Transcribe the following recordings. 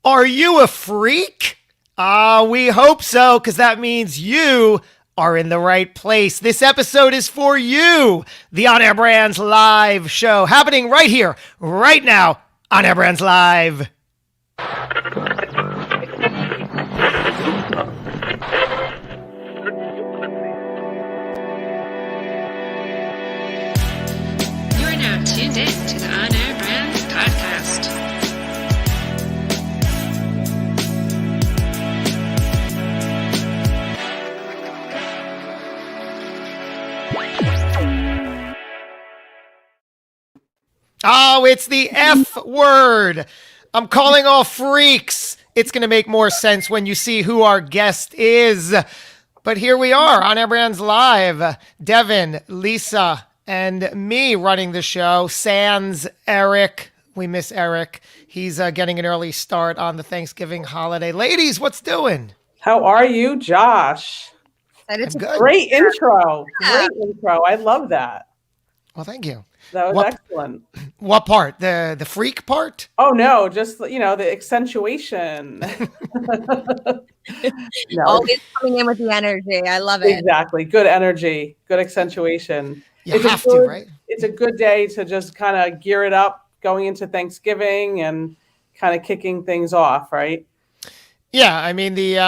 Are you a freak? We hope so, because that means you are in the right place. This episode is for you, the On Air Brands Live show, happening right here, right now, On Air Brands Live. You are now tuned in to the On Air Brands podcast. Oh, it's the F word. I'm calling all freaks. It's going to make more sense when you see who our guest is. But here we are on Air Brands Live. Devin, Lisa, and me running the show. Sans Eric. We miss Eric. He's getting an early start on the Thanksgiving holiday. Ladies, what's doing? How are you, Josh? It's a great intro. Great intro. I love that. Well, thank you. That was excellent. What part? The freak part? Oh no, just the accentuation. No. Always coming in with the energy. I love it. Exactly. Good energy. Good accentuation. Right? It's a good day to just kind of gear it up going into Thanksgiving and kind of kicking things off, right? Yeah, I mean the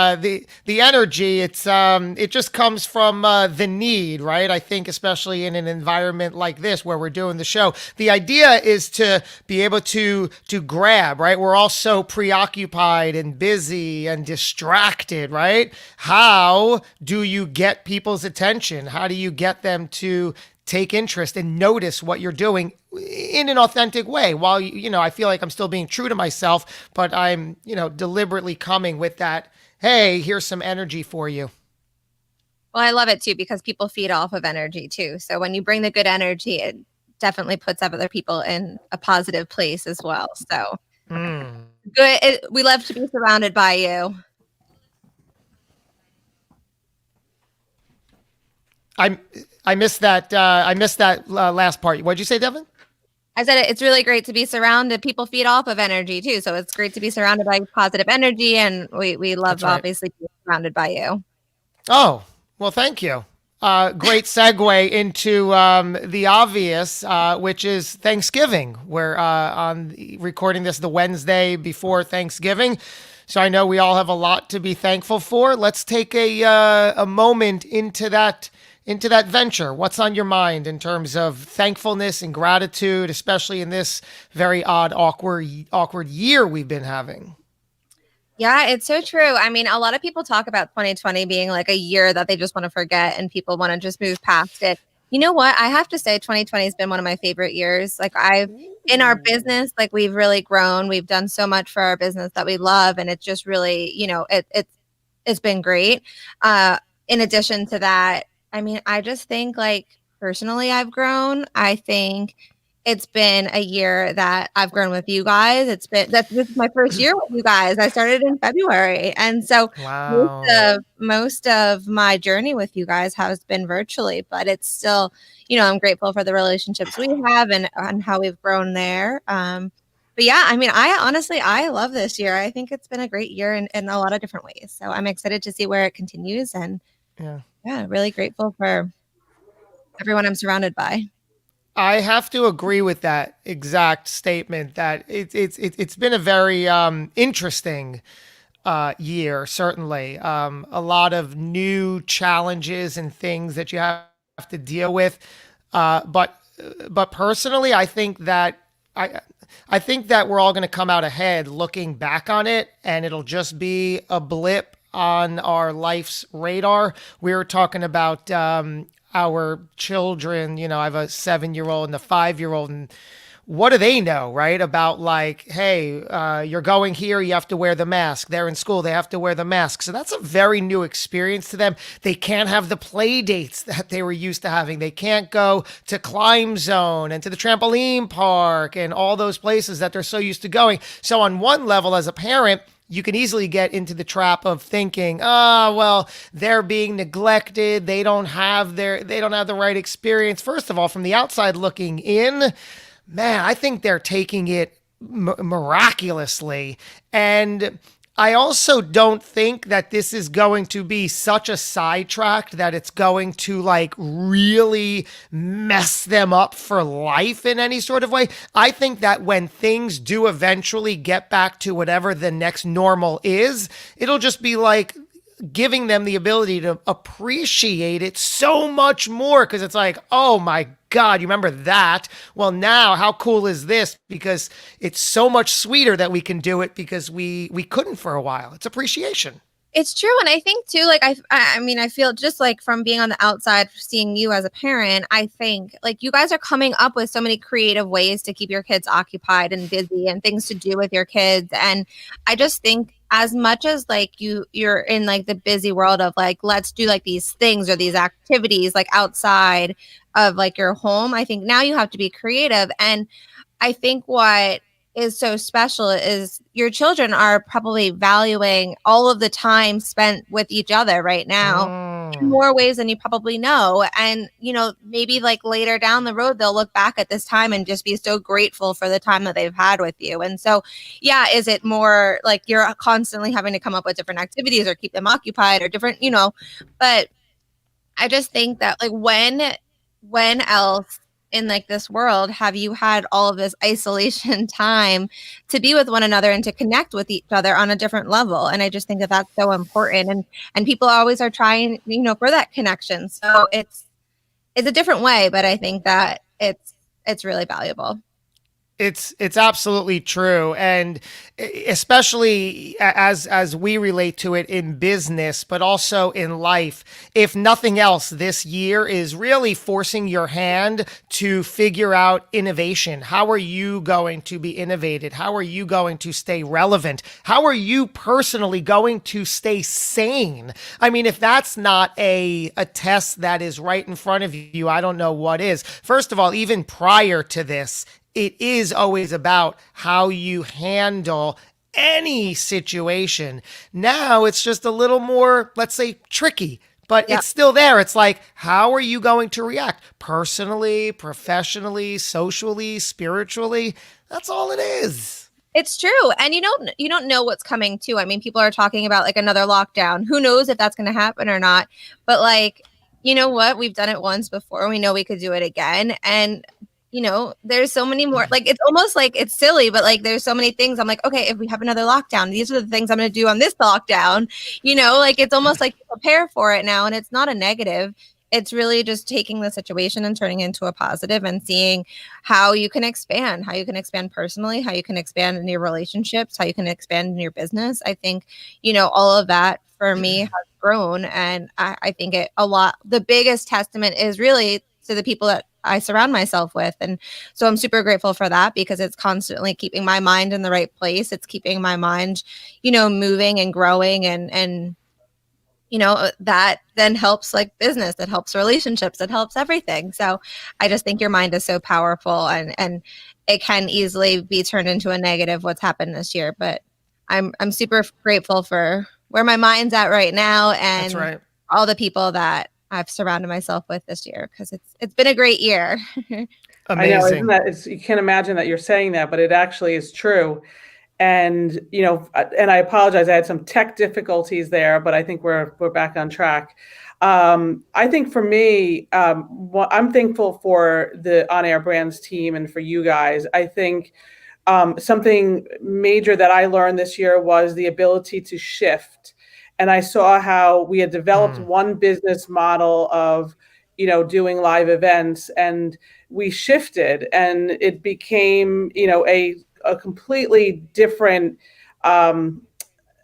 energy. It just comes from the need, right? I think especially in an environment like this where we're doing the show, the idea is to be able to grab, right? We're all so preoccupied and busy and distracted, right? How do you get people's attention? How do you get them to take interest and notice what you're doing in an authentic way? While, I feel like I'm still being true to myself, but I'm, deliberately coming with that, hey, here's some energy for you. Well, I love it too, because people feed off of energy too. So when you bring the good energy, it definitely puts other people in a positive place as well. So good. We love to be surrounded by you. I missed that. I missed that last part. What'd you say, Devin? I said it's really great to be surrounded. People feed off of energy too, so it's great to be surrounded by positive energy, and we love obviously being surrounded by you. Oh, well, thank you. Great segue into the obvious, which is Thanksgiving. We're recording this the Wednesday before Thanksgiving, so I know we all have a lot to be thankful for. Let's take a moment into that venture. What's on your mind in terms of thankfulness and gratitude, especially in this very odd, awkward year we've been having? Yeah, it's so true. I mean, a lot of people talk about 2020 being like a year that they just want to forget and people want to just move past it. You know what? I have to say 2020 has been one of my favorite years. Like in our business, like we've really grown. We've done so much for our business that we love. And it's just really, it's been great. In addition to that, I mean, I just think like personally I've grown. I think it's been a year that I've grown with you guys. This is my first year with you guys. I started in February. And so most of my journey with you guys has been virtually, but it's still, I'm grateful for the relationships we have and how we've grown there. But yeah, I mean, I love this year. I think it's been a great year in a lot of different ways. So I'm excited to see where it continues, and yeah, really grateful for everyone I'm surrounded by. I have to agree with that exact statement that it's been a very interesting year, certainly. A lot of new challenges and things that you have to deal with. But personally, I think that we're all going to come out ahead looking back on it, and it'll just be a blip on our life's radar. We were talking about our children. I have a 7-year-old and a 5-year-old, and what do they know, right? About like, hey, you're going here, you have to wear the mask. They're in school, they have to wear the mask. So that's a very new experience to them. They can't have the play dates that they were used to having. They can't go to Climb Zone and to the trampoline park and all those places that they're so used to going. So on one level, as a parent, you can easily get into the trap of thinking, well, they're being neglected. They don't have the right experience. First of all, from the outside looking in, man, I think they're taking it miraculously. And I also don't think that this is going to be such a sidetrack that it's going to like really mess them up for life in any sort of way. I think that when things do eventually get back to whatever the next normal is, it'll just be like giving them the ability to appreciate it so much more, because it's like, oh my God, you remember that? Well, now how cool is this? Because it's so much sweeter that we can do it because we couldn't for a while. It's appreciation. It's true. And I think too, like, I mean, I feel just like from being on the outside, seeing you as a parent, I think like you guys are coming up with so many creative ways to keep your kids occupied and busy and things to do with your kids. And I just think as much as like you're in like the busy world of like, let's do like these things or these activities like outside of like your home, I think now you have to be creative. And I think what is so special is your children are probably valuing all of the time spent with each other right now in more ways than you probably know. And, you know, maybe like later down the road, they'll look back at this time and just be so grateful for the time that they've had with you. And so, yeah, is it more like you're constantly having to come up with different activities or keep them occupied or different, you know, but I just think that like when else in like this world have you had all of this isolation time to be with one another and to connect with each other on a different level? And I just think that that's so important, and people always are trying, you know, for that connection. So it's a different way, but I think that it's really valuable. It's absolutely true, and especially as we relate to it in business, but also in life. If nothing else, this year is really forcing your hand to figure out innovation. How are you going to be innovated? How are you going to stay relevant? How are you personally going to stay sane? I mean, if that's not a test that is right in front of you, I don't know what is. First of all, even prior to this, it is always about how you handle any situation. Now it's just a little more, let's say, tricky, but Yeah. it's still there. It's like, how are you going to react personally, professionally, socially, spiritually? That's all it is. It's true. And you don't know what's coming too. I mean, people are talking about like another lockdown. Who knows if that's going to happen or not? But like, you know what? We've done it once before. We know we could do it again. And you know, there's so many more, like, it's almost like it's silly, but like, there's so many things. I'm like, okay, if we have another lockdown, these are the things I'm going to do on this lockdown, you know, like, it's almost like you prepare for it now. And it's not a negative. It's really just taking the situation and turning it into a positive and seeing how you can expand personally, how you can expand in your relationships, how you can expand in your business. I think, you know, all of that for me has grown. And I think the biggest testament is really to the people that I surround myself with. And so I'm super grateful for that, because it's constantly keeping my mind in the right place. It's keeping my mind, you know, moving and growing, and you know, that then helps like business, that helps relationships, that helps everything. So I just think your mind is so powerful, and it can easily be turned into a negative what's happened this year. But I'm super grateful for where my mind's at right now, and That's right. all the people that I've surrounded myself with this year, because it's been a great year. I know, isn't Amazing. that, you can't imagine that you're saying that, but it actually is true. And, you know, and I apologize, I had some tech difficulties there, but I think we're back on track. I think for me, I'm thankful for the On Air Brands team and for you guys. I think something major that I learned this year was the ability to shift. And I saw how we had developed one business model of, you know, doing live events, and we shifted, and it became, you know, a completely different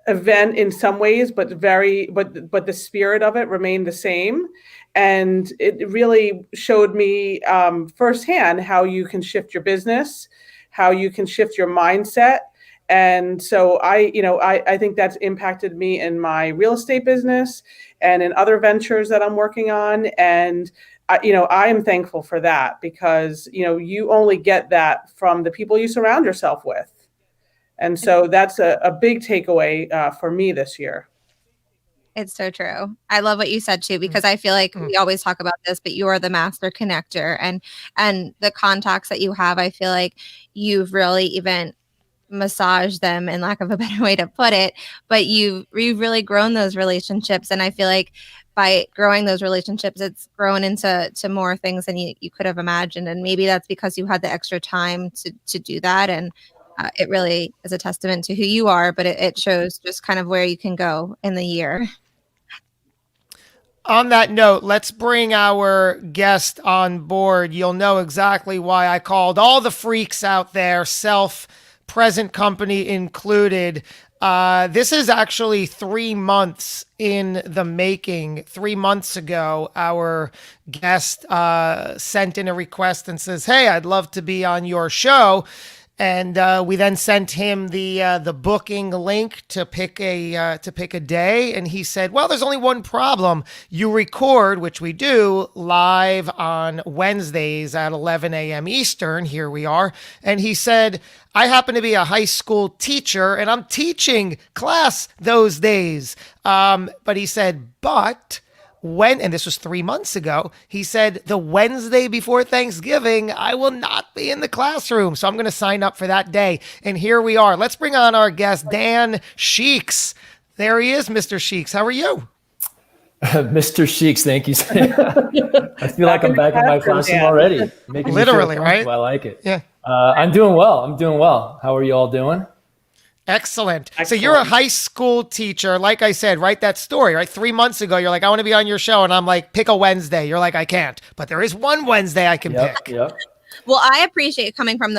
event in some ways, but but the spirit of it remained the same. And it really showed me firsthand how you can shift your business, how you can shift your mindset. And so I think that's impacted me in my real estate business and in other ventures that I'm working on. And I am thankful for that, because, you know, you only get that from the people you surround yourself with. And so that's a big takeaway for me this year. It's so true. I love what you said too, because I feel like we always talk about this, but you are the master connector, and the contacts that you have, I feel like you've really even massage them, in lack of a better way to put it, but you've really grown those relationships. And I feel like by growing those relationships, it's grown into more things than you could have imagined. And maybe that's because you had the extra time to do that. And it really is a testament to who you are, but it shows just kind of where you can go in the year. On that note, let's bring our guest on board. You'll know exactly why I called all the freaks out there, self, present company included. This is actually 3 months in the making. 3 months ago, our guest sent in a request and says, "Hey, I'd love to be on your show." And we then sent him the booking link to pick a day, and he said, "Well, there's only one problem. You record, which we do, live on Wednesdays at 11 a.m. Eastern. Here we are." And he said, "I happen to be a high school teacher, and I'm teaching class those days." But he said, and this was 3 months ago, he said, "The Wednesday before Thanksgiving, I will not be in the classroom. So I'm going to sign up for that day." And here we are. Let's bring on our guest, Dan Sheiks. There he is, Mr. Sheiks. How are you? Mr. Sheiks, thank you. I feel like I'm back in my classroom already. Making Literally, right? I like it. Yeah. I'm doing well. How are you all doing? Excellent. So you're a high school teacher. Like I said, write that story, right? 3 months ago, you're like, "I want to be on your show." And I'm like, "Pick a Wednesday." You're like, "I can't." But there is one Wednesday I can pick. Yep. Well, I appreciate coming from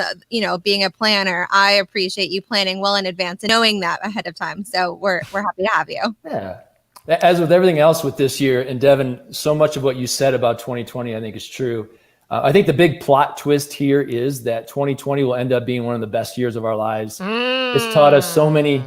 being a planner. I appreciate you planning well in advance and knowing that ahead of time. So we're happy to have you. Yeah. As with everything else with this year, and Devin, so much of what you said about 2020, I think is true. I think the big plot twist here is that 2020 will end up being one of the best years of our lives. It's taught us so many,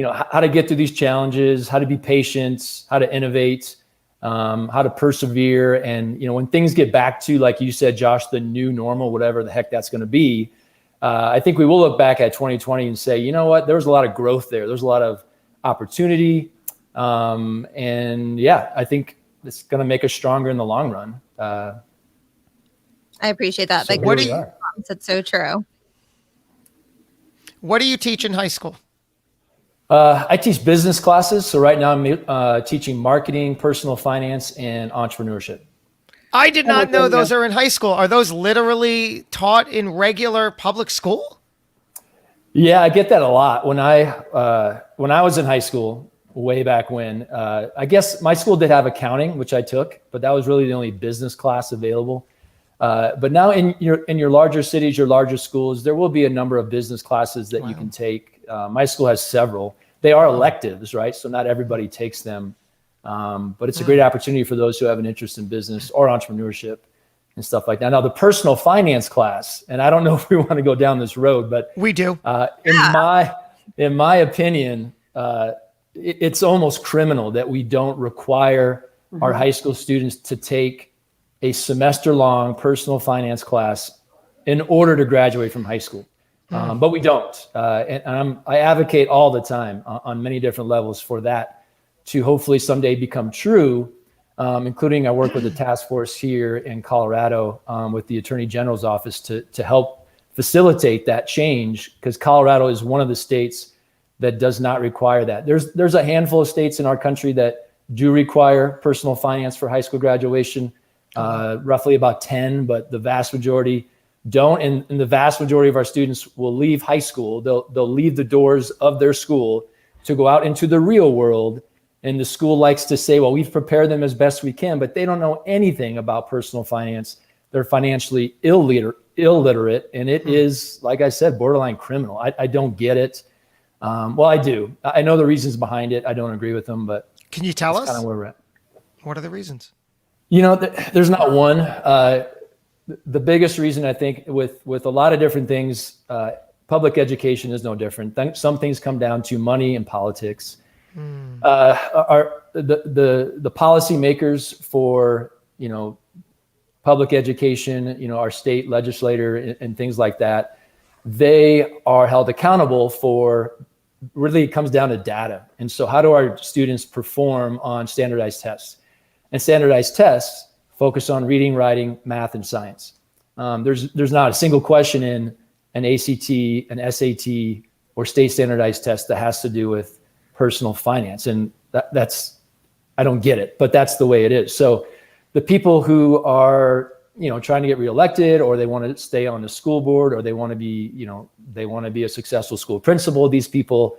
how to get through these challenges, how to be patient, how to innovate, how to persevere. And, when things get back to, like you said, Josh, the new normal, whatever the heck that's going to be, I think we will look back at 2020 and say, you know what, there was a lot of growth there. There's a lot of opportunity. And yeah, I think it's going to make us stronger in the long run. I appreciate that. So What do you? It's so true. What do you teach in high school? I teach business classes. So right now I'm teaching marketing, personal finance, and entrepreneurship. I did not know those are in high school. Are those literally taught in regular public school? Yeah, I get that a lot. When I was in high school, way back when, I guess my school did have accounting, which I took, but that was really the only business class available. But now in your larger cities, your larger schools, there will be a number of business classes that you can take. My school has several. They are electives, right? So not everybody takes them. But it's a great opportunity for those who have an interest in business or entrepreneurship and stuff like that. Now, the personal finance class, and I don't know if we want to go down this road, but we do. In my opinion, it's almost criminal that we don't require our high school students to take a semester-long personal finance class in order to graduate from high school. But we don't. And I advocate all the time on many different levels for that to hopefully someday become true, including I work with a task force here in Colorado with the Attorney General's office to help facilitate that change, because Colorado is one of the states that does not require that. There's a handful of states in our country that do require personal finance for high school graduation, roughly about 10, but the vast majority don't. And the vast majority of our students will leave high school. They'll leave the doors of their school to go out into the real world. And the school likes to say, well, we've prepared them as best we can, but they don't know anything about personal finance. They're financially illiterate. And it is, like I said, borderline criminal. I don't get it. Well, I do. I know the reasons behind it. I don't agree with them, but can you tell us kind of where we're at. What are the reasons? There's not one. The biggest reason, I think, with a lot of different things, public education is no different. Some things come down to money and politics. Are the policymakers for public education, our state legislator and things like that, they are held accountable for. Really, it comes down to data. And so, how do our students perform on standardized tests? And standardized tests focus on reading, writing, math, and science. There's not a single question in an ACT, an SAT, or state standardized test that has to do with personal finance. And that's, I don't get it, but that's the way it is. So the people who are, trying to get reelected, or they want to stay on the school board, or they want to be, they want to be a successful school principal, these people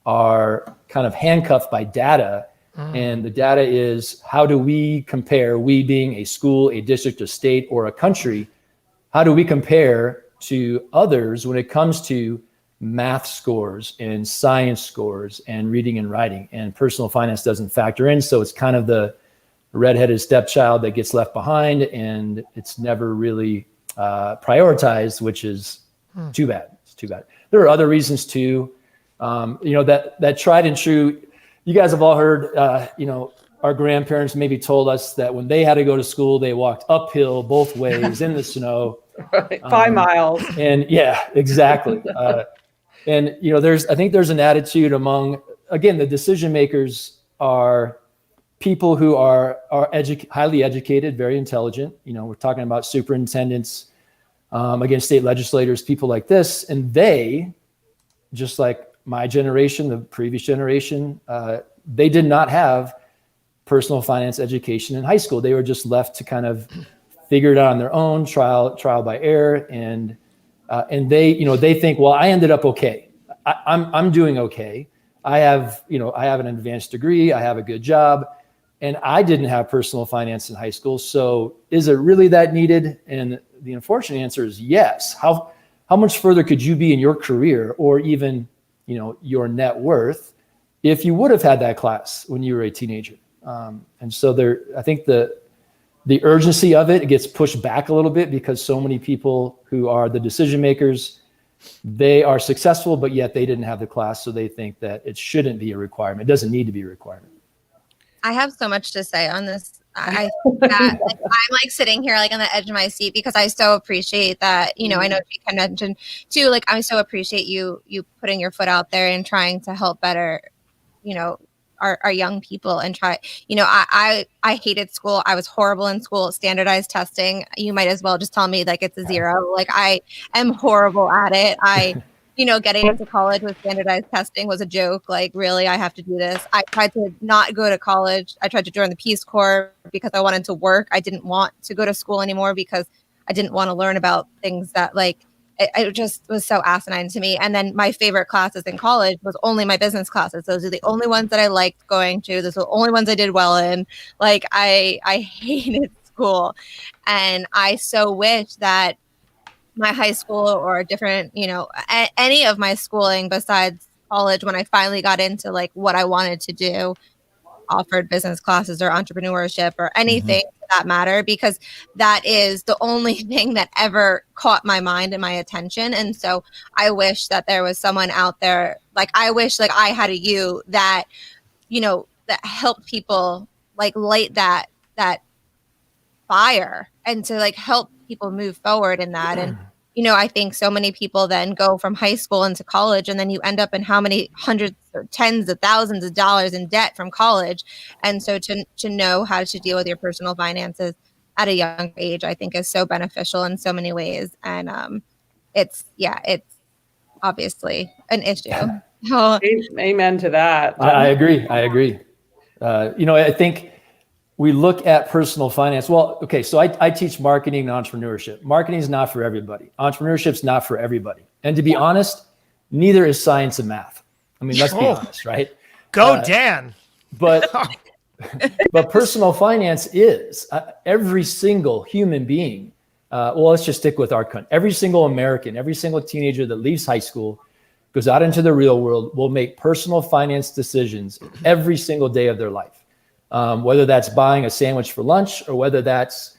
are kind of handcuffed by data. And the data is, how do we compare, we being a school, a district, a state, or a country, how do we compare to others when it comes to math scores and science scores and reading and writing? And personal finance doesn't factor in. So it's kind of the redheaded stepchild that gets left behind, and it's never really prioritized, which is too bad. It's too bad. There are other reasons too. That tried and true. You guys have all heard, our grandparents maybe told us that when they had to go to school, they walked uphill both ways in the snow. Right. 5 miles. And yeah, exactly. I think there's an attitude among, again, the decision makers are people who are highly educated, very intelligent. We're talking about superintendents, again, state legislators, people like this, and they, just like my generation, the previous generation, they did not have personal finance education in high school. They were just left to kind of figure it out on their own, trial by error, and they think, well, I ended up okay. I'm doing okay. I have an advanced degree. I have a good job, and I didn't have personal finance in high school. So is it really that needed? And the unfortunate answer is yes. How much further could you be in your career, or even your net worth, if you would have had that class when you were a teenager? And so I think the urgency of it gets pushed back a little bit, because so many people who are the decision makers, they are successful, but yet they didn't have the class. So they think that it shouldn't be a requirement. It doesn't need to be a requirement. I have so much to say on this. I think that I'm like sitting here like on the edge of my seat, because I so appreciate that, I know you can mention too, like I so appreciate you putting your foot out there and trying to help better, our young people, and try, I hated school. I was horrible in school. Standardized testing, you might as well just tell me like it's a 0. Like I am horrible at it. Getting into college with standardized testing was a joke. Like, really, I have to do this. I tried to not go to college. I tried to join the Peace Corps because I wanted to work. I didn't want to go to school anymore because I didn't want to learn about things that it just was so asinine to me. And then my favorite classes in college was only my business classes. Those are the only ones that I liked going to. Those are the only ones I did well in. Like I hated school. And I so wish that my high school or a different, any of my schooling besides college, when I finally got into like what I wanted to do, offered business classes or entrepreneurship or anything for that matter, because that is the only thing that ever caught my mind and my attention. And so I wish that there was someone out there, like I wish like I had a you that, that helped people like light that fire and to like help people move forward in that. And I think so many people then go from high school into college, and then you end up in how many hundreds or tens of thousands of dollars in debt from college. And so to know how to deal with your personal finances at a young age, I think is so beneficial in so many ways. And it's obviously an issue. Amen to that. I agree. I think we look at personal finance. Well, okay, so I teach marketing and entrepreneurship. Marketing is not for everybody. Entrepreneurship's not for everybody. And to be honest, neither is science and math. I mean, let's be honest, right? Go, Dan. But personal finance is every single human being. Let's just stick with our country. Every single American, every single teenager that leaves high school, goes out into the real world, will make personal finance decisions every single day of their life. Whether that's buying a sandwich for lunch, or whether that's,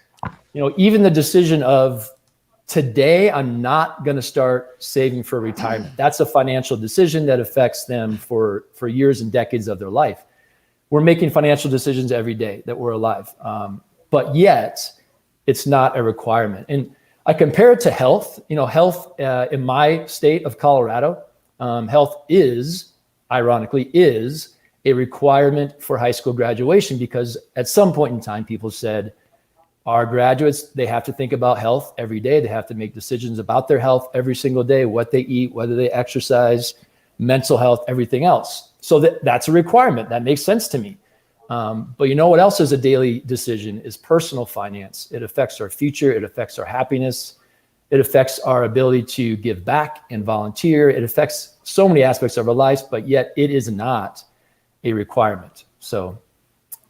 even the decision of today, I'm not going to start saving for retirement. That's a financial decision that affects them for years and decades of their life. We're making financial decisions every day that we're alive. But yet it's not a requirement. And I compare it to health. Health in my state of Colorado, health ironically is a requirement for high school graduation, because at some point in time, people said, our graduates, they have to think about health every day. They have to make decisions about their health every single day, what they eat, whether they exercise, mental health, everything else. So that's a requirement. That makes sense to me. But you know what else is a daily decision is personal finance. It affects our future. It affects our happiness. It affects our ability to give back and volunteer. It affects so many aspects of our lives, but yet it is not a requirement. So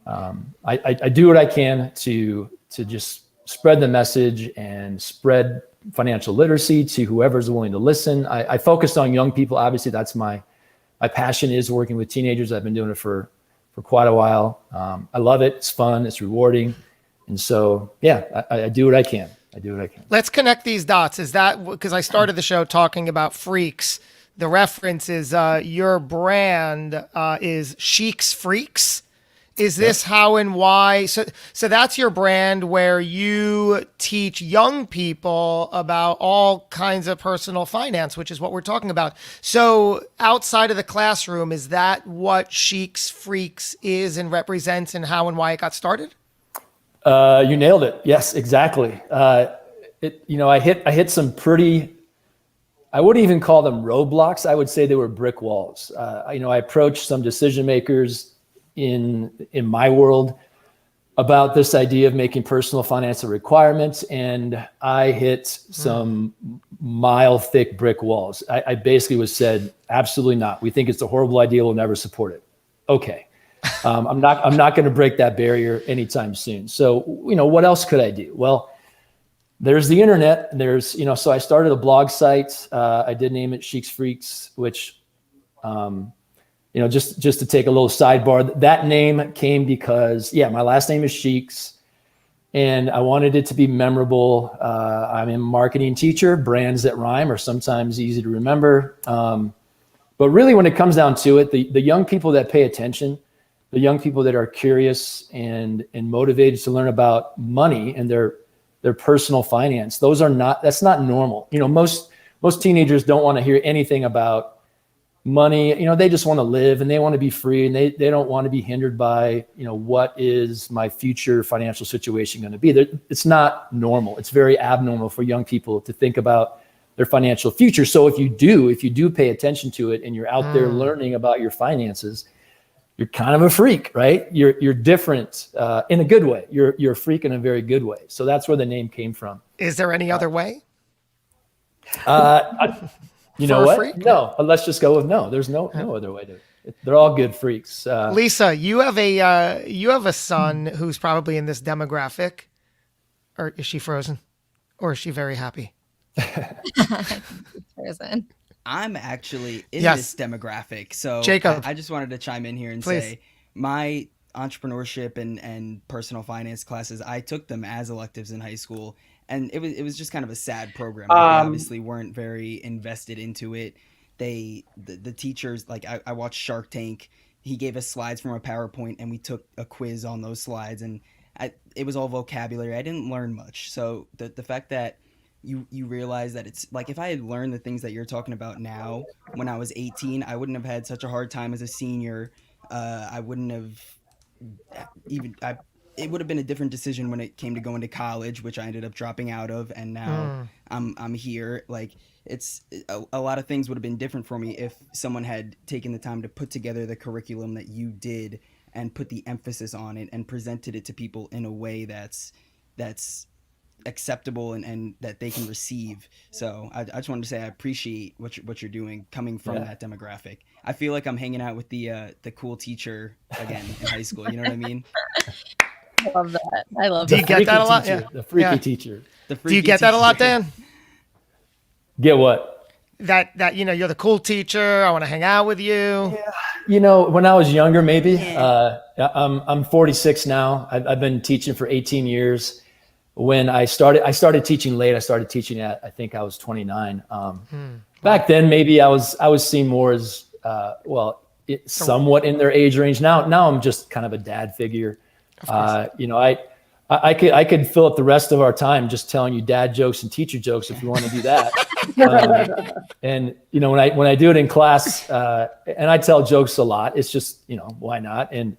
I do what I can to just spread the message and spread financial literacy to whoever's willing to listen. I focused on young people. Obviously, that's my passion is working with teenagers. I've been doing it for quite a while. I love it. It's fun. It's rewarding. And so, yeah, I do what I can. I do what I can. Let's connect these dots. Is that because I started the show talking about freaks? The reference is your brand is Sheiks Freaks. Is this how and why? So that's your brand where you teach young people about all kinds of personal finance, which is what we're talking about. So outside of the classroom, is that what Sheiks Freaks is and represents and how and why it got started? You nailed it. Yes, exactly. I hit some pretty, I wouldn't even call them roadblocks. I would say they were brick walls. I approached some decision makers in my world about this idea of making personal finance a requirement, and I hit some mile thick brick walls. I basically was said, absolutely not. We think it's a horrible idea. We'll never support it. Okay. I'm not going to break that barrier anytime soon. So, what else could I do? Well, there's the internet. There's, so I started a blog site. I did name it Sheiks Freaks, which, just to take a little sidebar, that name came because, my last name is Sheiks, and I wanted it to be memorable. I'm a marketing teacher. Brands that rhyme are sometimes easy to remember. But really, when it comes down to it, the young people that pay attention, the young people that are curious and motivated to learn about money and their personal finance, that's not normal. Most teenagers don't want to hear anything about money. They just want to live and they want to be free, and they don't want to be hindered by, what is my future financial situation going to be? It's not normal. It's very abnormal for young people to think about their financial future. So if you do pay attention to it and you're out there learning about your finances, you're kind of a freak, right? You're different in a good way. You're a freak in a very good way. So that's where the name came from. Is there any other way? You know what? Freak? No, let's just go with no. There's no other way to. They're all good freaks. Lisa, you have a son who's probably in this demographic, or is she frozen, or is she very happy? Frozen. I'm actually in Yes. this demographic, so Jacob. I just wanted to chime in here and Please. say my entrepreneurship and personal finance classes, I took them as electives in high school, and it was just kind of a sad program. Like, they obviously weren't very invested into it. The teachers, like I watched Shark Tank. He gave us slides from a PowerPoint, and we took a quiz on those slides, and it was all vocabulary. I didn't learn much. So the fact that you realize that it's like, if I had learned the things that you're talking about now when I was 18, I wouldn't have had such a hard time as a senior. I wouldn't have it would have been a different decision when it came to going to college, which I ended up dropping out of, and now I'm here. Like, it's a lot of things would have been different for me if someone had taken the time to put together the curriculum that you did and put the emphasis on it and presented it to people in a way that's acceptable and that they can receive. So I just wanted to say I appreciate what you're doing coming from that demographic. I feel like I'm hanging out with the cool teacher again in high school. You know what I mean? I love that. I love Do that. you get that a lot? Teacher, Yeah. The freaky Yeah. teacher. The Do you freaky get that a lot, teacher. Dan? Get what? That you're the cool teacher. I want to hang out with you. When I was younger, maybe. Yeah. I'm 46 now. I've been teaching for 18 years. When I started teaching late. I started teaching at, I think I was 29. Back then, maybe I was seen more as somewhat in their age range. Now I'm just kind of a dad figure. I could fill up the rest of our time just telling you dad jokes and teacher jokes if you want to do that. And when I do it in class, and I tell jokes a lot, it's just, why not? And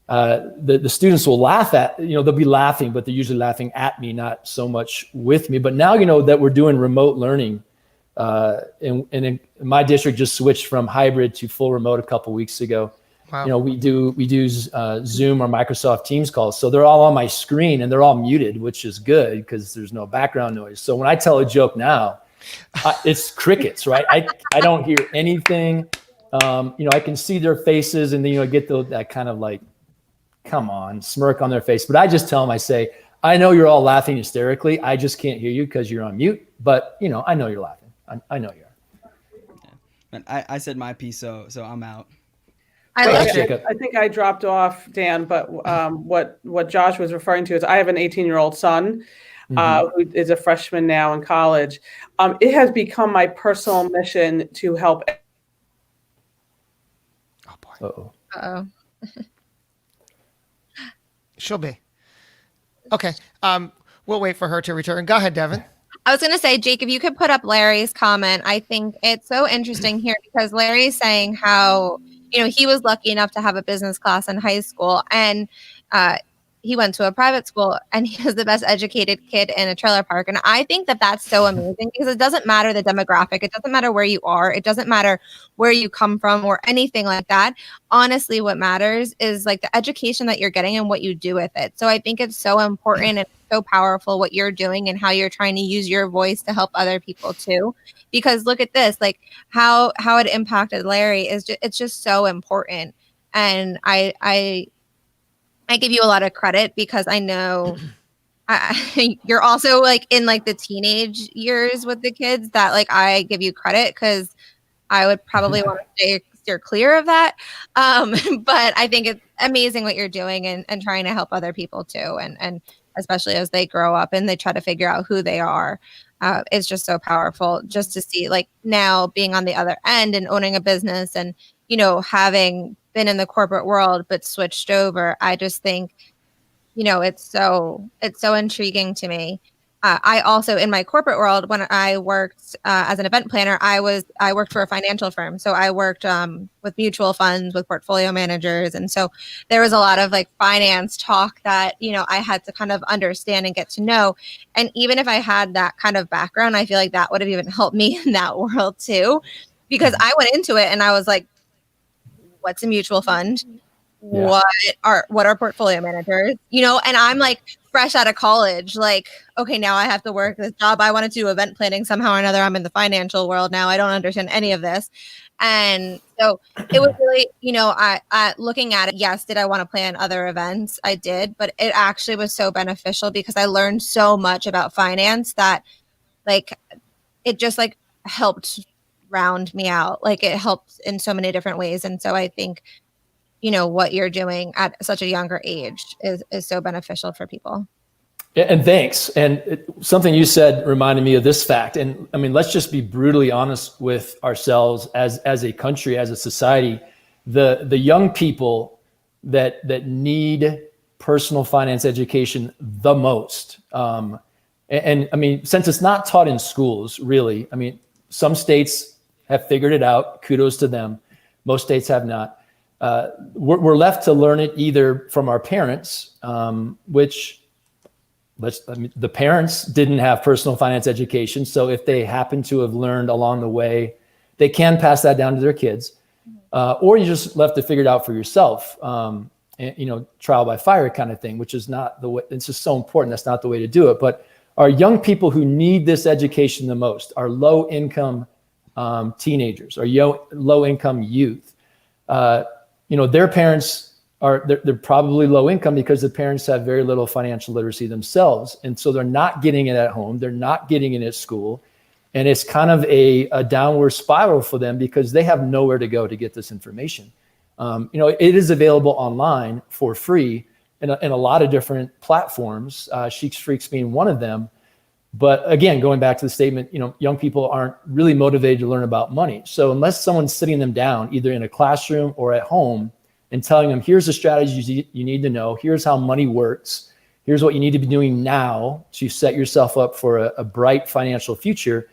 the students will laugh at, they'll be laughing, but they're usually laughing at me, not so much with me. But now, that we're doing remote learning And in my district just switched from hybrid to full remote a couple weeks ago. Wow. We do Zoom or Microsoft Teams calls. So they're all on my screen and they're all muted, which is good because there's no background noise. So when I tell a joke now, it's crickets, right? I don't hear anything. I can see their faces and then, get that kind of like, come on, smirk on their face. But I just tell them, I say, I know you're all laughing hysterically. I just can't hear you because you're on mute. But, I know you're laughing. I know you are. And I said my piece, so I'm out. I think I dropped off, Dan, but what Josh was referring to is I have an 18-year-old son who is a freshman now in college. It has become my personal mission to help. Oh, boy. Uh-oh. Uh-oh. She'll be. Okay. We'll wait for her to return. Go ahead, Devin. I was going to say, Jake, if you could put up Larry's comment, I think it's so interesting here because Larry's saying how, he was lucky enough to have a business class in high school and he went to a private school and he was the best educated kid in a trailer park. And I think that that's so amazing because it doesn't matter the demographic. It doesn't matter where you are. It doesn't matter where you come from or anything like that. Honestly, what matters is like the education that you're getting and what you do with it. So I think it's so important and so powerful what you're doing and how you're trying to use your voice to help other people too. Because look at this, like how it impacted Larry it's just so important. And I give you a lot of credit because I know you're also like in like the teenage years with the kids that like I give you credit because I would probably want to steer clear of that. But I think it's amazing what you're doing and trying to help other people too. And especially as they grow up and they try to figure out who they are. It's just so powerful just to see like now being on the other end and owning a business and, having been in the corporate world, but switched over. I just think, it's so intriguing to me. I also, in my corporate world, when I worked as an event planner, I worked for a financial firm. So I worked with mutual funds, with portfolio managers. And so there was a lot of like finance talk that, I had to kind of understand and get to know. And even if I had that kind of background, I feel like that would have even helped me in that world too, because I went into it and I was like, what's a mutual fund? Yeah. What are portfolio managers? And I'm like fresh out of college, like, okay, now I have to work this job. I wanted to do event planning somehow or another. I'm in the financial world now. I don't understand any of this. And so it was really, I looking at it, yes, did I want to plan other events? I did, but it actually was so beneficial because I learned so much about finance that like, it just like helped round me out. Like it helped in so many different ways. And so I think, what you're doing at such a younger age is so beneficial for people. And thanks. And something you said reminded me of this fact. And I mean, let's just be brutally honest with ourselves as a country, as a society. The young people that need personal finance education the most. And I mean, since it's not taught in schools, really, I mean, some states have figured it out. Kudos to them. Most states have not. We're left to learn it either from our parents, the parents didn't have personal finance education. So if they happen to have learned along the way, they can pass that down to their kids, or you just left to figure it out for yourself. And, trial by fire kind of thing, which is not the way. It's just so important. That's not the way to do it. But our young people who need this education the most are low income teenagers or low income youth. Their parents they're probably low income because the parents have very little financial literacy themselves. And so they're not getting it at home. They're not getting it at school. And it's kind of a downward spiral for them because they have nowhere to go to get this information. It is available online for free in a lot of different platforms, Sheiks Freaks being one of them. But again, going back to the statement, young people aren't really motivated to learn about money. So unless someone's sitting them down, either in a classroom or at home, and telling them, here's the strategies you need to know, here's how money works, here's what you need to be doing now to set yourself up for a bright financial future,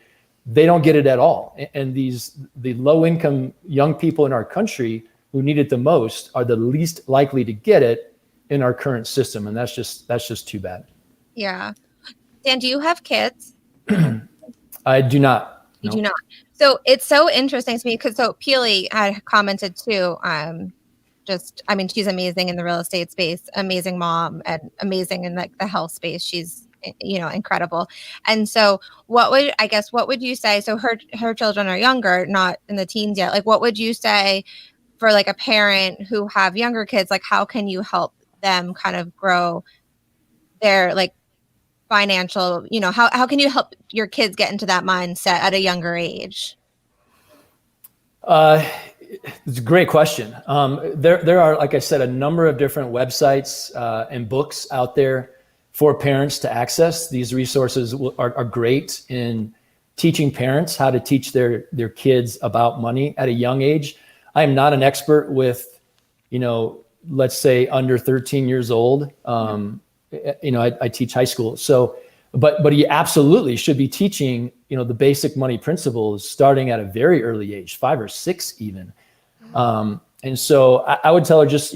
they don't get it at all. And the low-income young people in our country who need it the most are the least likely to get it in our current system. And that's just too bad. Yeah. Dan, do you have kids? I do not. You Nope. do not. So it's so interesting to me because so Peely had commented too. I mean, she's amazing in the real estate space, amazing mom, and amazing in like the health space. She's, incredible. And so what would you say? So her children are younger, not in the teens yet. Like, what would you say for like a parent who have younger kids? Like, how can you help them kind of grow their like financial, how can you help your kids get into that mindset at a younger age? It's a great question. There are, like I said, a number of different websites and books out there for parents to access. These resources are great in teaching parents how to teach their kids about money at a young age. I am not an expert with, let's say under 13 years old. I teach high school. So, but he absolutely should be teaching, the basic money principles starting at a very early age, 5 or 6 even. And so I would tell her just,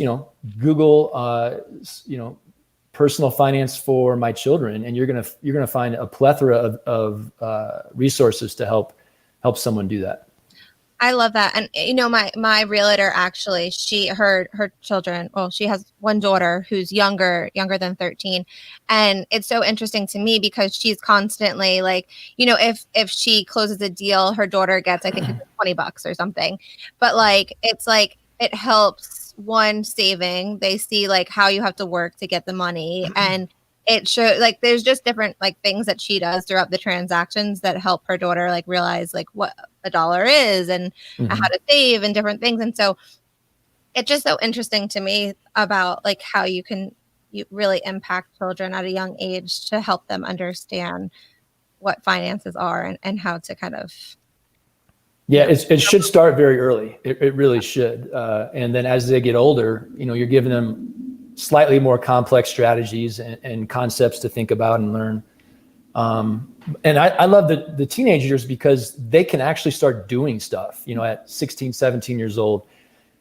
Google, personal finance for my children, and you're gonna find a plethora of resources to help someone do that. I love that. And my realtor actually, her children, well, she has one daughter who's younger than 13. And it's so interesting to me because she's constantly like, if she closes a deal, her daughter gets, I think it's $20 or something. But like, it's like, it helps one saving. They see like how you have to work to get the money, and it shows like there's just different like things that she does throughout the transactions that help her daughter like realize like what a dollar is and how to save and different things. And so it's just so interesting to me about like how you really impact children at a young age to help them understand what finances are and how to kind of. Yeah, it should start very early. It really should. And then as they get older, you're giving them slightly more complex strategies and concepts to think about and learn. And I love the teenagers because they can actually start doing stuff, at 16, 17 years old.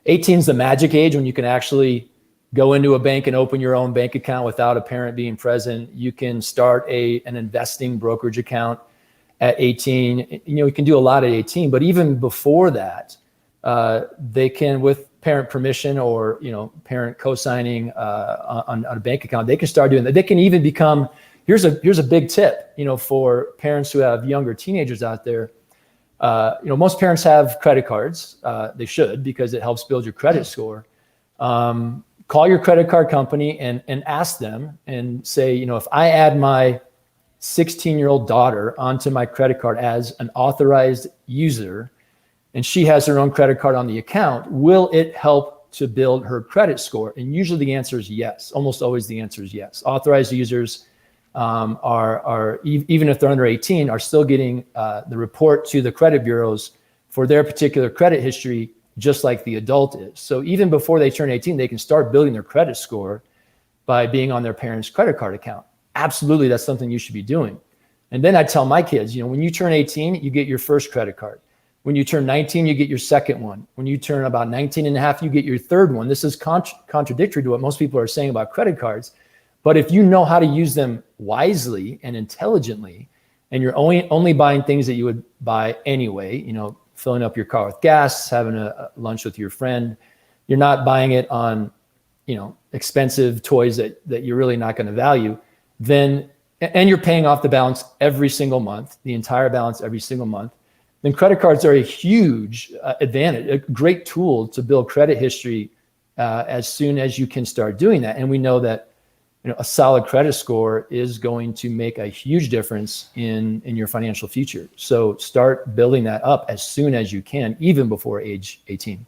18 is the magic age when you can actually go into a bank and open your own bank account without a parent being present. You can start an investing brokerage account at 18. You can do a lot at 18, but even before that, they can, with parent permission or parent co-signing on a bank account, they can start doing that. They can even become. Here's a big tip, for parents who have younger teenagers out there. Most parents have credit cards. They should, because it helps build your credit score. Call your credit card company and ask them and say, if I add my 16-year-old daughter onto my credit card as an authorized user, and she has her own credit card on the account, will it help to build her credit score? And usually the answer is yes. Almost always the answer is yes. Authorized users are even if they're under 18, are still getting the report to the credit bureaus for their particular credit history, just like the adult is. So even before they turn 18, they can start building their credit score by being on their parents' credit card account. Absolutely, that's something you should be doing. And then I tell my kids, when you turn 18, you get your first credit card. When you turn 19, you get your second one. When you turn about 19 and a half, you get your third one. This is contradictory to what most people are saying about credit cards. But if you know how to use them wisely and intelligently, and you're only buying things that you would buy anyway, filling up your car with gas, having a lunch with your friend, you're not buying it on, expensive toys that you're really not going to value, then, and you're paying off the balance every single month, the entire balance every single month, then credit cards are a huge advantage, a great tool to build credit history as soon as you can start doing that. And we know that a solid credit score is going to make a huge difference in your financial future. So start building that up as soon as you can, even before age 18.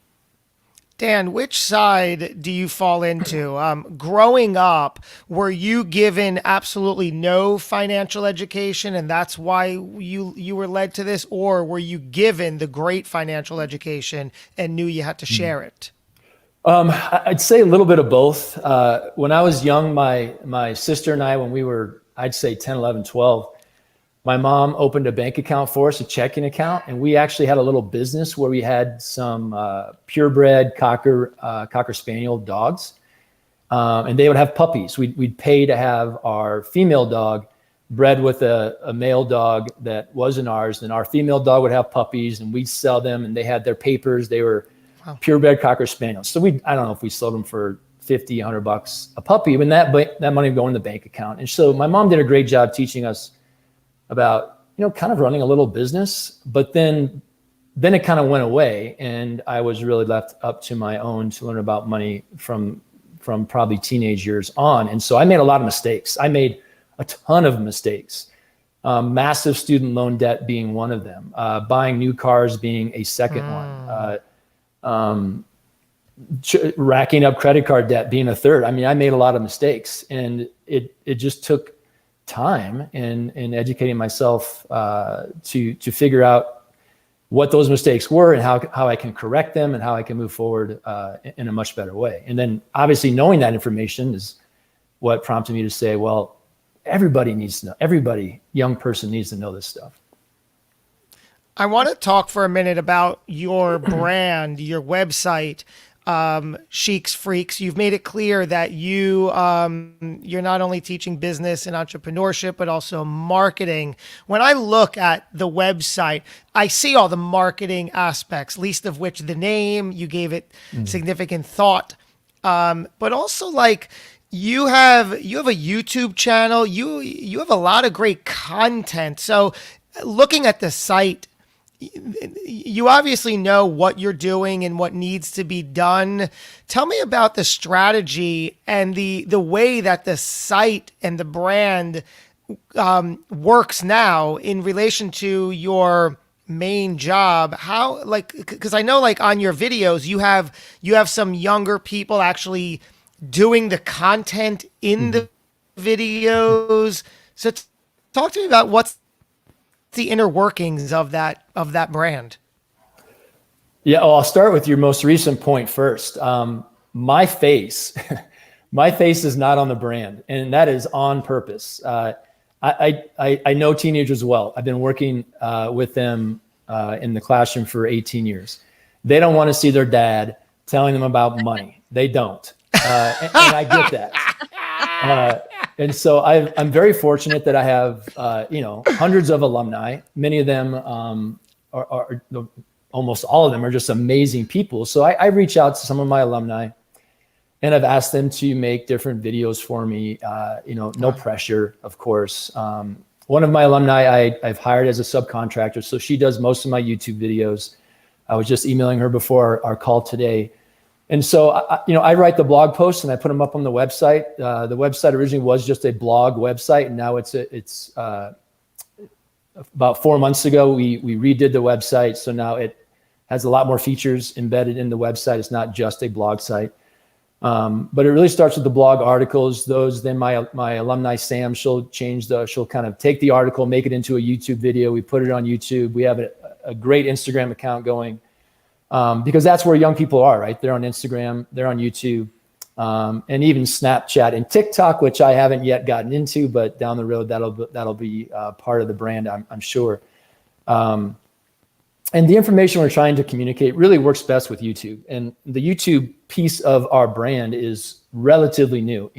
Dan, which side do you fall into? Growing up, were you given absolutely no financial education and that's why you were led to this? Or were you given the great financial education and knew you had to share it? I'd say a little bit of both. When I was young, my sister and I, when we were, I'd say 10, 11, 12, my mom opened a bank account for us, a checking account, and we actually had a little business where we had some purebred Cocker Spaniel dogs, and they would have puppies. We'd pay to have our female dog bred with a male dog that wasn't ours. And our female dog would have puppies, and we'd sell them, and they had their papers. They were purebred Cocker Spaniels. So I don't know if we sold them for $50, $100 a puppy, but that money would go in the bank account. And so my mom did a great job teaching us about, kind of running a little business, but then it kind of went away, and I was really left up to my own to learn about money from probably teenage years on. And so I made a lot of mistakes. I made a ton of mistakes. Massive student loan debt being one of them, buying new cars being a second one, racking up credit card debt being a third. I mean, I made a lot of mistakes, and it just took time and educating myself to figure out what those mistakes were and how I can correct them and how I can move forward in a much better way. And then obviously knowing that information is what prompted me to say, well, everybody needs to know, young person needs to know this stuff. I want to talk for a minute about your brand, your website, Sheiks Freaks. You've made it clear that you're not only teaching business and entrepreneurship, but also marketing. When I look at the website, I see all the marketing aspects, least of which the name. You gave it significant thought, but also like you have a YouTube channel. You have a lot of great content. So looking at the site, you obviously know what you're doing and what needs to be done. Tell me about the strategy and the way that the site and the brand works now in relation to your main job. How, like, because I know like on your videos you have some younger people actually doing the content in the videos. So talk to me about what's the inner workings of that brand. Yeah, well, I'll start with your most recent point first. My face is not on the brand, and that is on purpose. I know teenagers well. I've been working with them in the classroom for 18 years. They don't want to see their dad telling them about money. They don't, and I get that. And so I'm very fortunate that I have, hundreds of alumni. Many of them are almost all of them are just amazing people. So I reach out to some of my alumni, and I've asked them to make different videos for me. No pressure, of course. One of my alumni I've hired as a subcontractor, so she does most of my YouTube videos. I was just emailing her before our call today. And so, I write the blog posts and I put them up on the website. The website originally was just a blog website, and now it's about 4 months ago, we redid the website. So now it has a lot more features embedded in the website. It's not just a blog site. But it really starts with the blog articles. Then my alumni, Sam, she'll kind of take the article, make it into a YouTube video. We put it on YouTube. We have a great Instagram account going. Because that's where young people are, right? They're on Instagram, they're on YouTube, and even Snapchat and TikTok, which I haven't yet gotten into, but down the road that'll be part of the brand, I'm sure. And the information we're trying to communicate really works best with YouTube. And the YouTube piece of our brand is relatively new.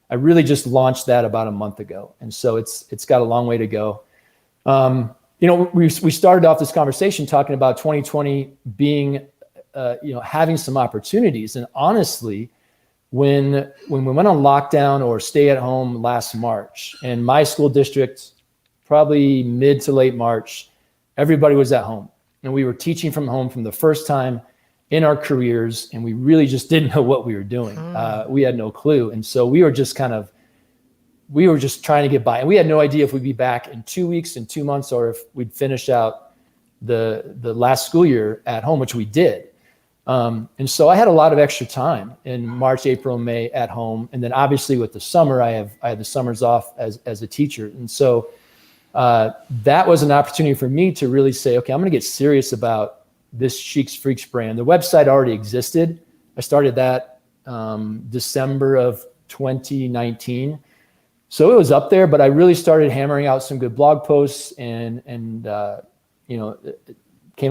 I really just launched that about a month ago, and so it's got a long way to go. We started off this conversation talking about 2020 being, having some opportunities. And honestly, when we went on lockdown or stay at home last March, and my school district, probably mid to late March, everybody was at home. And we were teaching from home from the first time in our careers, and we really just didn't know what we were doing. We had no clue. And so we were just trying to get by, and we had no idea if we'd be back in 2 weeks, in 2 months, or if we'd finish out the last school year at home, which we did. And so I had a lot of extra time in March, April, May at home. And then obviously with the summer, I had the summers off as a teacher. And so that was an opportunity for me to really say, okay, I'm going to get serious about this Sheiks Freaks brand. The website already existed. I started that December of 2019. So it was up there, but I really started hammering out some good blog posts and came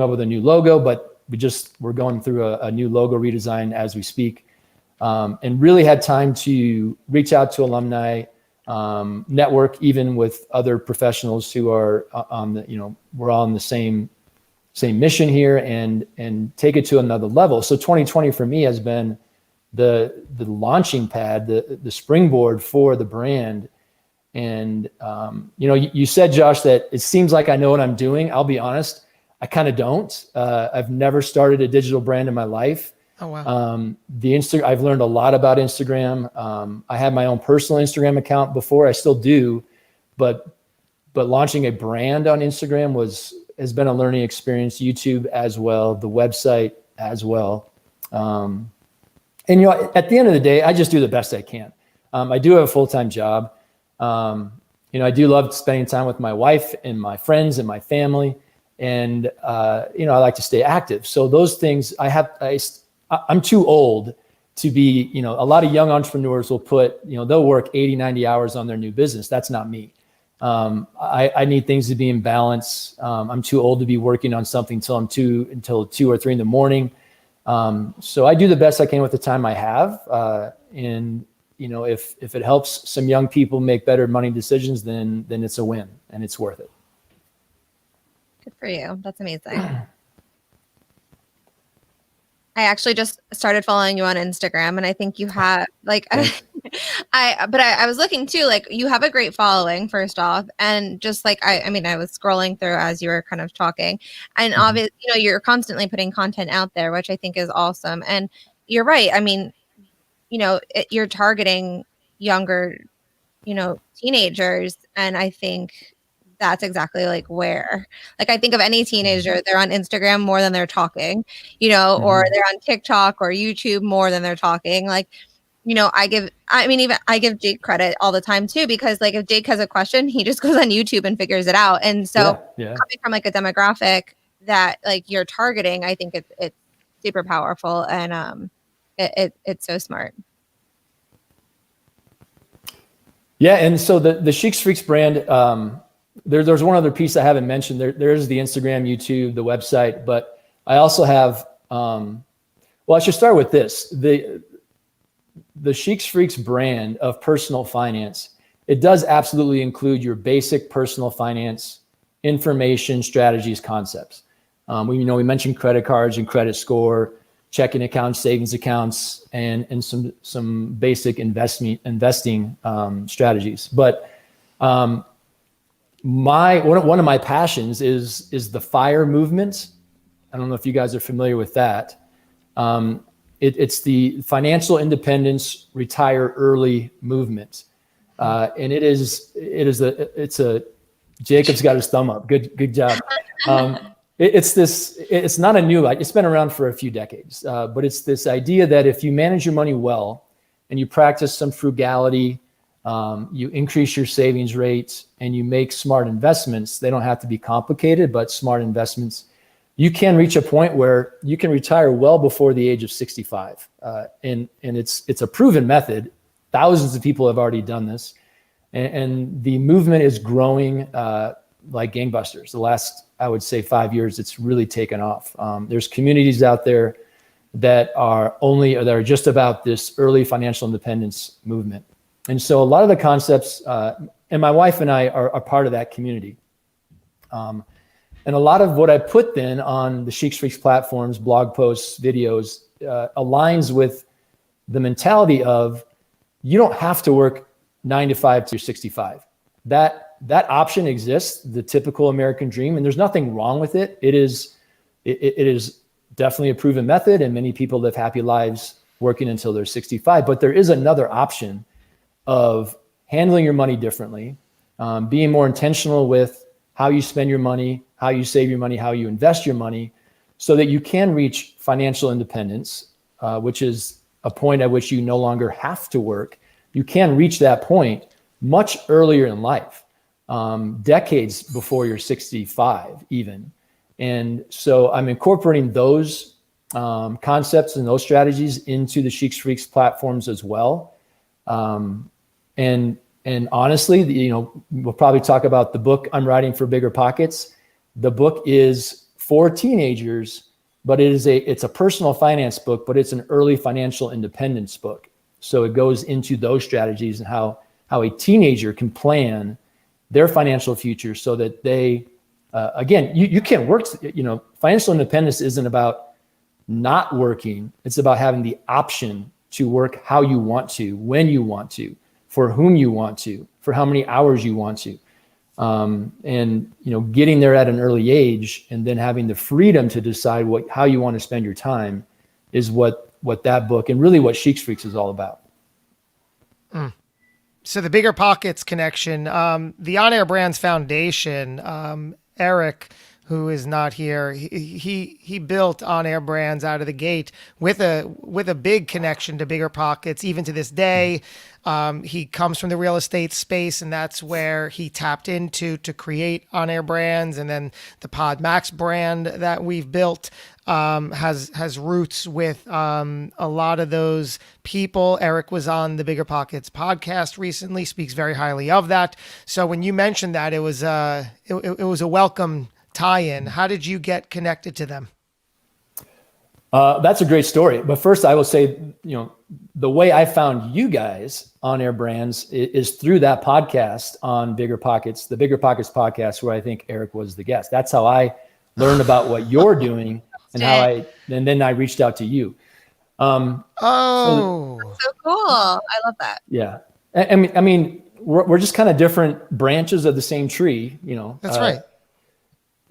up with a new logo, but we're going through a new logo redesign as we speak, and really had time to reach out to alumni, network even with other professionals who are on the, we're all on the same mission here, and take it to another level. So 2020 for me has been the launching pad, the springboard for the brand. And, you said, Josh, that it seems like I know what I'm doing. I'll be honest, I kind of don't. I've never started a digital brand in my life. Oh, wow. I've learned a lot about Instagram. I had my own personal Instagram account before, I still do, but launching a brand on Instagram has been a learning experience. YouTube as well, the website as well. And, at the end of the day, I just do the best I can. I do have a full-time job. I do love spending time with my wife and my friends and my family. And, I like to stay active. So those things I'm too old to be, a lot of young entrepreneurs will they'll work 80, 90 hours on their new business. That's not me. I need things to be in balance. I'm too old to be working on something until 2 or 3 in the morning. So I do the best I can with the time I have. And if it helps some young people make better money decisions, then it's a win and it's worth it. Good for you. That's amazing. I actually just started following you on Instagram, and I think you have I was looking too, you have a great following, first off. And just I was scrolling through as you were kind of talking, and obviously, you're constantly putting content out there, which I think is awesome. And you're right. You're targeting younger, teenagers. And I think that's exactly where, I think of any teenager, they're on Instagram more than they're talking, or they're on TikTok or YouTube more than they're talking. I give Jake credit all the time too, because if Jake has a question, he just goes on YouTube and figures it out. And so coming from a demographic that you're targeting, I think it's super powerful, and it's so smart. Yeah. And so the Sheiks Freaks brand, there's one other piece I haven't mentioned. There's the Instagram, YouTube, the website, but I also have, I should start with this. The Sheiks Freaks brand of personal finance, it does absolutely include your basic personal finance information, strategies, concepts. We mentioned credit cards and credit score, checking accounts, savings accounts, and some basic investing strategies. But one of my passions is the FIRE movement. I don't know if you guys are familiar with that. It's the financial independence, retire early movement, and it's a Jacob's got his thumb up. Good job. It's not a new, it's been around for a few decades, but it's this idea that if you manage your money well and you practice some frugality, you increase your savings rates and you make smart investments. They don't have to be complicated, but smart investments. You can reach a point where you can retire well before the age of 65. And it's a proven method. Thousands of people have already done this. And the movement is growing like gangbusters. The last, I would say, 5 years, it's really taken off. There's communities out there that are just about this early financial independence movement. And so a lot of the concepts, and my wife and I are part of that community. And a lot of what I put then on the Sheiks Freaks platforms, blog posts, videos, aligns with the mentality of you don't have to work 9 to 5 till you're 65. That option exists, the typical American dream, and there's nothing wrong with it. It is definitely a proven method, and many people live happy lives working until they're 65. But there is another option of handling your money differently, being more intentional with how you spend your money, how you save your money, how you invest your money, so that you can reach financial independence, which is a point at which you no longer have to work. You can reach that point much earlier in life, decades before you're 65 even. And so I'm incorporating those concepts and those strategies into the Sheiks Freaks platforms as well. And honestly, we'll probably talk about the book I'm writing for Bigger Pockets. The book is for teenagers, but it's a personal finance book, but it's an early financial independence book. So it goes into those strategies and how how a teenager can plan their financial future so that they, again, you can't work, financial independence isn't about not working. It's about having the option to work how you want to, when you want to, for whom you want to, for how many hours you want to. And getting there at an early age and then having the freedom to decide how you want to spend your time is what that book and really what Sheiks Freaks is all about. So the Bigger Pockets connection, the On Air Brands Foundation, Eric, who is not here, he built On Air Brands out of the gate with a big connection to Bigger Pockets. Even to this day, he comes from the real estate space, and that's where he tapped into to create On Air Brands. And then the Pod Max brand that we've built has roots with a lot of those people. Eric was on the Bigger Pockets podcast recently, speaks very highly of that. So when you mentioned that, it was a welcome tie-in. How did you get connected to them? That's a great story. But first, I will say, the way I found you guys On Air Brands is through that podcast on Bigger Pockets, the Bigger Pockets podcast, where I think Eric was the guest. That's how I learned about what you're doing and then I reached out to you. So cool. I love that. Yeah. I mean, we're just kind of different branches of the same tree, That's right.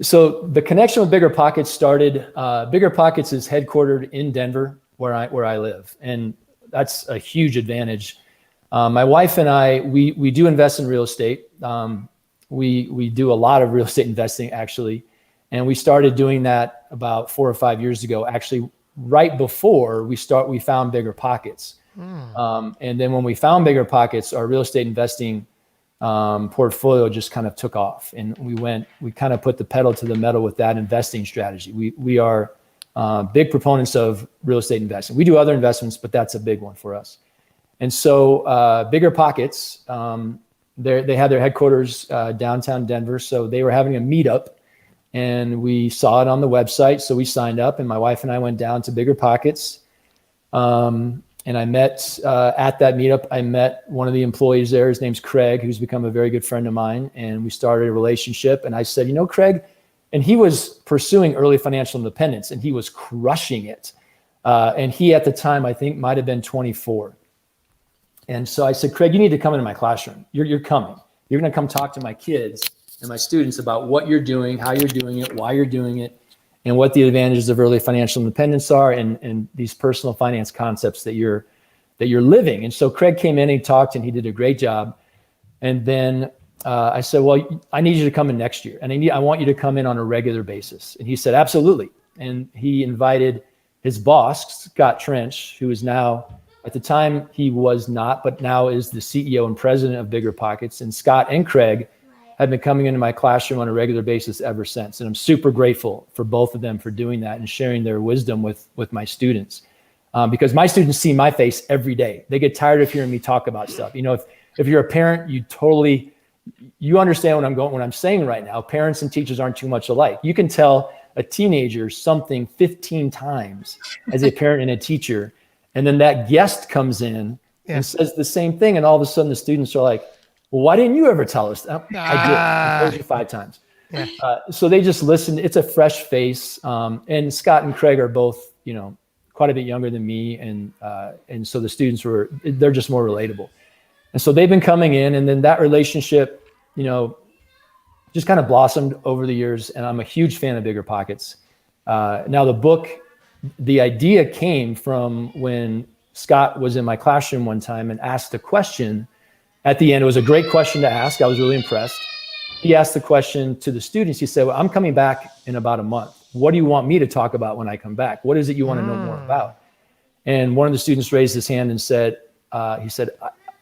So the connection with Bigger Pockets started. Bigger Pockets is headquartered in Denver, where I live, and that's a huge advantage. My wife and I, we do invest in real estate. We do a lot of real estate investing, actually, and we started doing that about 4 or 5 years ago. Actually, right before we found Bigger Pockets, and then when we found Bigger Pockets, our real estate investing portfolio just kind of took off, and we kind of put the pedal to the metal with that investing strategy. We are big proponents of real estate investing. We do other investments, but that's a big one for us. And so Bigger Pockets, they had their headquarters downtown Denver. So they were having a meetup, and we saw it on the website. So we signed up, and my wife and I went down to Bigger Pockets. And I met at that meetup, I met one of the employees there. His name's Craig, who's become a very good friend of mine. And we started a relationship. And I said, Craig, and he was pursuing early financial independence, and he was crushing it. And he, at the time, I think might have been 24. And so I said, Craig, you need to come into my classroom. You're coming. You're going to come talk to my kids and my students about what you're doing, how you're doing it, why you're doing it, and what the advantages of early financial independence are, and these personal finance concepts that you're living. And so Craig came in, he talked, and he did a great job. And then I said, well, I need you to come in next year, and I want you to come in on a regular basis. And he said, absolutely. And he invited his boss, Scott Trench, who is now, at the time he was not, but now is the CEO and president of Bigger Pockets. And Scott and Craig have been coming into my classroom on a regular basis ever since. And I'm super grateful for both of them for doing that and sharing their wisdom with my students. Because my students see my face every day. They get tired of hearing me talk about stuff. If you're a parent, you understand what I'm saying right now. Parents and teachers aren't too much alike. You can tell a teenager something 15 times as a parent and a teacher, and then that guest comes in and says the same thing, and all of a sudden the students are like, well, why didn't you ever tell us? I did. I told you 5 times. Yeah. So they just listen. It's a fresh face. And Scott and Craig are both, quite a bit younger than me. And so the students they're just more relatable. And so they've been coming in, and then that relationship, just kind of blossomed over the years. And I'm a huge fan of Bigger Pockets. Now the book, the idea came from when Scott was in my classroom one time and asked a question. At the end, it was a great question to ask. I was really impressed. He asked the question to the students. He said, well, I'm coming back in about a month. What do you want me to talk about when I come back? What is it you want to know more about? And one of the students raised his hand and said, he said,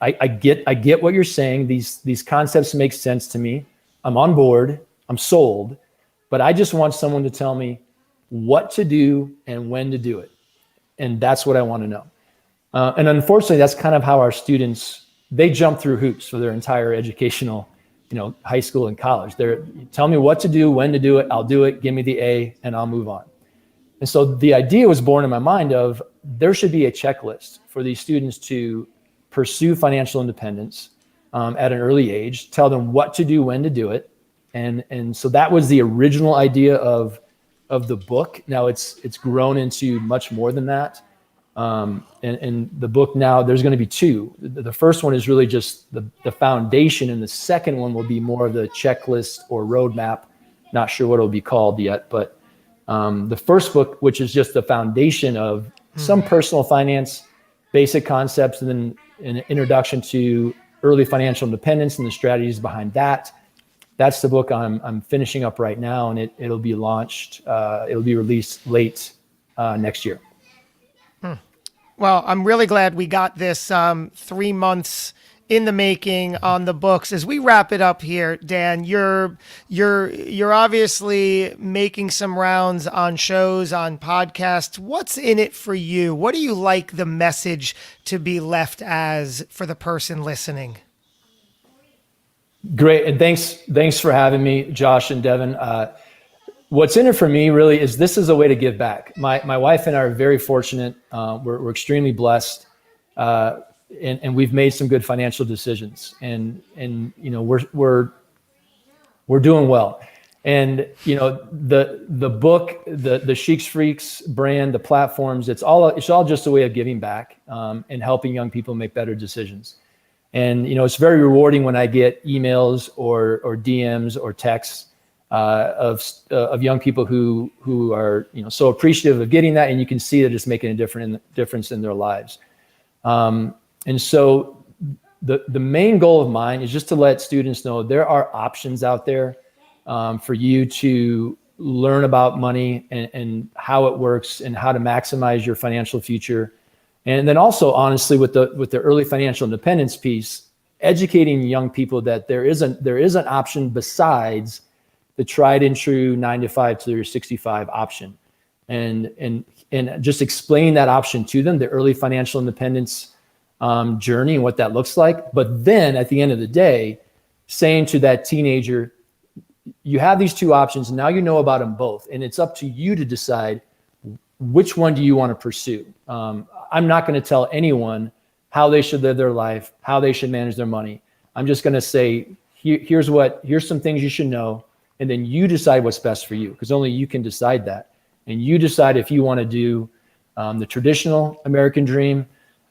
I get what you're saying. These concepts make sense to me. I'm on board. I'm sold. But I just want someone to tell me what to do and when to do it. And that's what I want to know. And unfortunately, that's kind of how our students, they jump through hoops for their entire educational, high school and college. Tell me what to do, when to do it, I'll do it, give me the A, and I'll move on. And so the idea was born in my mind of there should be a checklist for these students to pursue financial independence, at an early age, tell them what to do, when to do it. And so that was the original idea of the book. Now it's grown into much more than that. And the book now, there's going to be two. The first one is really just the foundation, and the second one will be more of the checklist or roadmap. Not sure what it'll be called yet, but the first book, which is just the foundation of some personal finance, basic concepts, and then an introduction to early financial independence and the strategies behind that. That's the book I'm finishing up right now, and it'll be launched. It'll be released late next year. Well, I'm really glad we got this 3 months in the making on the books. As we wrap it up here, Dan, you're obviously making some rounds on shows, on podcasts. What's in it for you? What do you like the message to be left as for the person listening? Great, and thanks for having me, Josh and Devin. What's in it for me really is this is a way to give back. My wife and I are very fortunate. We're extremely blessed, and we've made some good financial decisions. And you know we're doing well. And you know the book, the Sheiks Freaks brand, the platforms, it's all just a way of giving back and helping young people make better decisions. And you know it's very rewarding when I get emails or DMs or texts of young people who are so appreciative of getting that, and you can see that it's making a difference in their lives. And so the main goal of mine is just to let students know there are options out there for you to learn about money and how it works and how to maximize your financial future. And then also, honestly, with the early financial independence piece, educating young people that there is an option besides the tried and true 9 to 5 to your 65 option, and just explain that option to them, the early financial independence journey and what that looks like. But then at the end of the day, saying to that teenager, you have these two options, and now you know about them both, and it's up to you to decide which one do you want to pursue. I'm not going to tell anyone how they should live their life, how they should manage their money. I'm just going to say, here's some things you should know. And then you decide what's best for you, because only you can decide that. And you decide if you want to do the traditional American dream,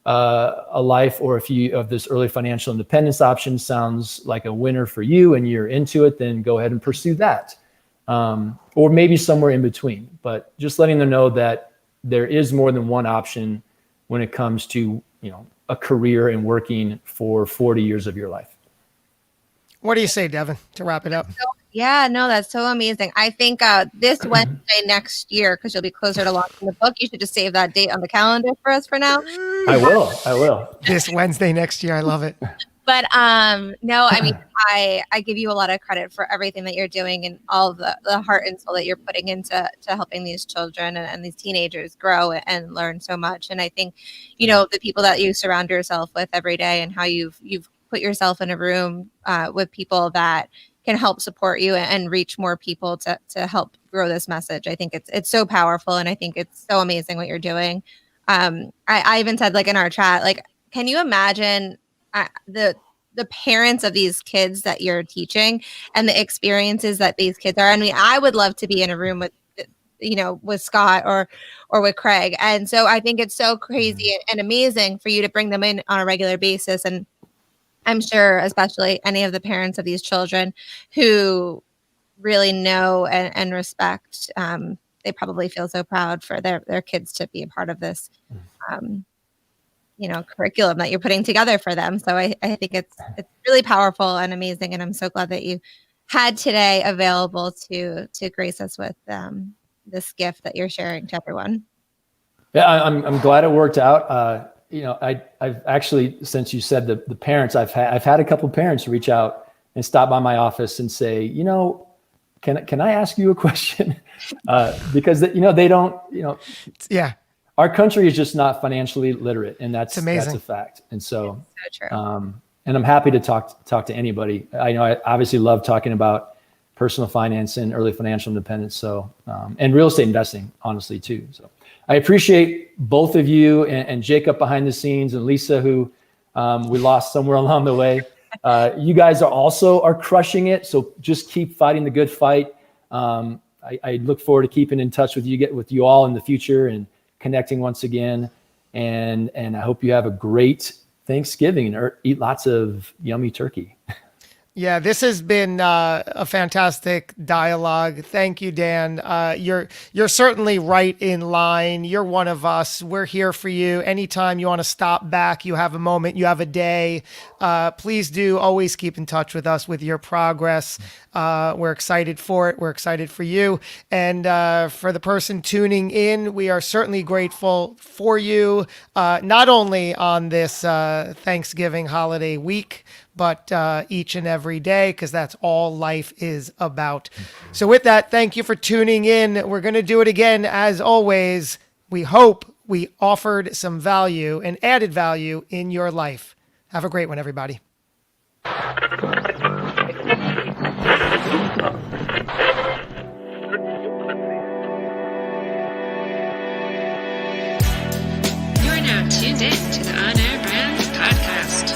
a life, or if this early financial independence option sounds like a winner for you and you're into it, then go ahead and pursue that. Or maybe somewhere in between. But just letting them know that there is more than one option when it comes to a career and working for 40 years of your life. What do you say, Devin, to wrap it up? Yeah, no, that's so amazing. I think this Wednesday next year, because you'll be closer to launching the book, you should just save that date on the calendar for us for now. I will. This Wednesday next year. I love it. But no, I mean, I give you a lot of credit for everything that you're doing and all of the heart and soul that you're putting into helping these children and these teenagers grow and learn so much. And I think, the people that you surround yourself with every day and how you've put yourself in a room with people that can help support you and reach more people to help grow this message. I think it's so powerful, and I think it's so amazing what you're doing. I even said, like, in our chat, like, can you imagine the parents of these kids that you're teaching and the experiences that these kids are? I mean, I would love to be in a room with Scott or with Craig. And so I think it's so crazy and amazing for you to bring them in on a regular basis. And I'm sure, especially any of the parents of these children who really know and respect, they probably feel so proud for their kids to be a part of this, curriculum that you're putting together for them. So I think it's really powerful and amazing. And I'm so glad that you had today available to grace us with this gift that you're sharing to everyone. Yeah, I'm glad it worked out. I've actually, since you said the parents, I've had a couple of parents reach out and stop by my office and say, can I ask you a question? Because they don't, yeah, our country is just not financially literate, and that's a fact. And so true. And I'm happy to talk to anybody. I obviously love talking about personal finance and early financial independence. So, and real estate investing, honestly, too. So I appreciate both of you and Jacob behind the scenes and Lisa, who we lost somewhere along the way. You guys are crushing it. So just keep fighting the good fight. I look forward to keeping in touch with you all in the future and connecting once again. And I hope you have a great Thanksgiving or eat lots of yummy turkey. Yeah, this has been a fantastic dialogue. Thank you, Dan. You're certainly right in line. You're one of us. We're here for you. Anytime you want to stop back, you have a moment, you have a day, please do always keep in touch with us with your progress. We're excited for it. We're excited for you. And for the person tuning in, we are certainly grateful for you, not only on this Thanksgiving holiday week, but each and every day, because that's all life is about. So with that, thank you for tuning in. We're going to do it again. As always, we hope we offered some value and added value in your life. Have a great one, everybody. You're now tuned in to the On Air Brands podcast.